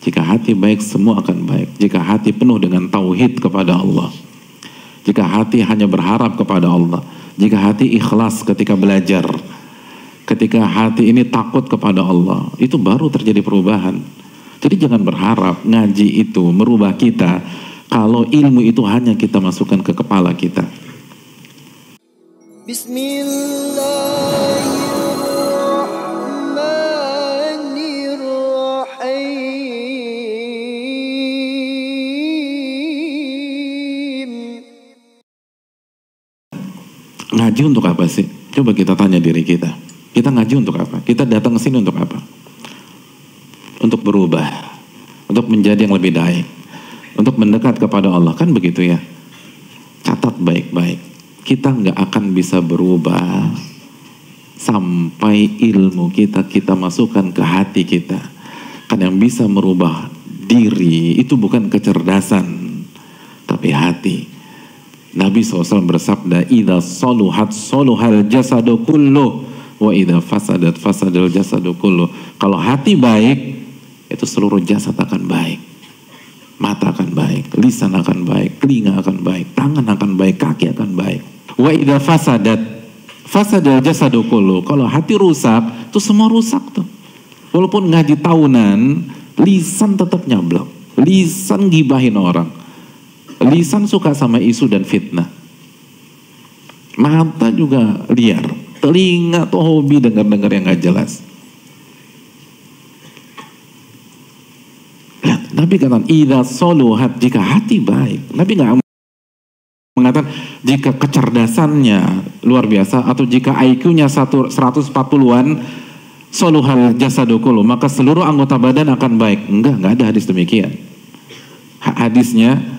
Jika hati baik, semua akan baik. Jika hati penuh dengan tauhid kepada Allah, jika hati hanya berharap kepada Allah, jika hati ikhlas ketika belajar, ketika hati ini takut kepada Allah, itu baru terjadi perubahan. Jadi jangan berharap ngaji itu merubah kita kalau ilmu itu hanya kita masukkan ke kepala kita. Ngaji untuk apa sih? Coba kita tanya diri kita. Kita ngaji untuk apa? Kita datang ke sini untuk apa? Untuk berubah, untuk menjadi yang lebih baik, untuk mendekat kepada Allah, kan begitu ya? Catat baik-baik. Kita nggak akan bisa berubah sampai ilmu kita masukkan ke hati kita. Kan yang bisa merubah diri itu bukan kecerdasan, tapi hati. Nabi SAW bersabda, "Idza saluhat saluhal jasadu kullu, wa idza fasadat fasadal jasadu kullu." Kalau hati baik, itu seluruh jasad akan baik. Mata akan baik, lisan akan baik, telinga akan baik, tangan akan baik, kaki akan baik. Wa idza fasadat fasadal jasadu kullu. Kalau hati rusak, itu semua rusak tuh. Walaupun ngaji tahunan, lisan tetap nyablak. Lisan gibahin orang. Lisan suka sama isu dan fitnah. Mata juga liar. Telinga tuh hobi dengar-dengar yang gak jelas. Nabi katakan, idza saluhat, jika hati baik. Nabi gak mengatakan jika kecerdasannya luar biasa atau jika IQ-nya 140-an, saluhal jasadu kullu, maka seluruh anggota badan akan baik. Enggak ada hadis demikian. Hadisnya,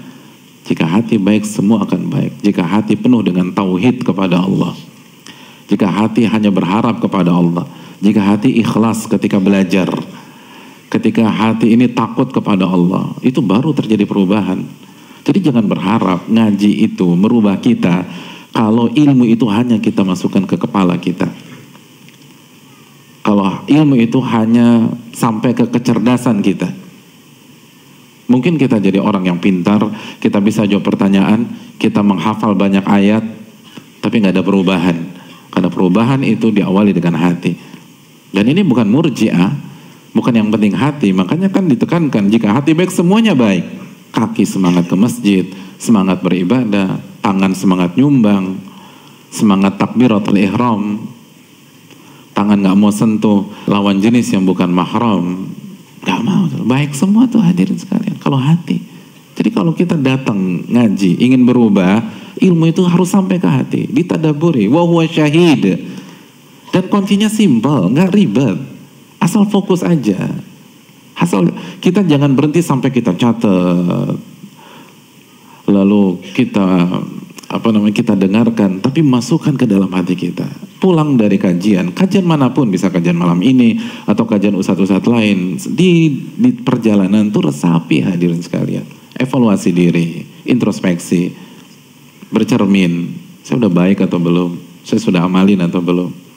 jika hati baik, semua akan baik. Jika hati penuh dengan tauhid kepada Allah, jika hati hanya berharap kepada Allah, jika hati ikhlas ketika belajar, ketika hati ini takut kepada Allah, itu baru terjadi perubahan. Jadi jangan berharap ngaji itu merubah kita kalau ilmu itu hanya kita masukkan ke kepala kita. Kalau ilmu itu hanya sampai ke kecerdasan kita. Mungkin kita jadi orang yang pintar, kita bisa jawab pertanyaan, kita menghafal banyak ayat, tapi nggak ada perubahan. Karena perubahan itu diawali dengan hati. Dan ini bukan murji'ah, bukan yang penting hati. Makanya kan ditekankan, jika hati baik semuanya baik. Kaki semangat ke masjid, semangat beribadah, tangan semangat nyumbang, semangat takbiratul ihram, tangan nggak mau sentuh lawan jenis yang bukan mahram, nggak mau. Baik semua tuh hadirin sekalian. Kalau hati. Jadi kalau kita datang ngaji ingin berubah, ilmu itu harus sampai ke hati, ditadaburi. Wa huwa syahid. Dan kuncinya simpel, nggak ribet. Asal fokus aja. Asal kita jangan berhenti sampai kita catat, lalu kita dengarkan, tapi masukkan ke dalam hati kita. Pulang dari kajian manapun, bisa kajian malam ini atau kajian ustadz-ustadz lain, di perjalanan tuh resapi hadirin sekalian, evaluasi diri, introspeksi, bercermin, saya udah baik atau belum, saya sudah amalin atau belum.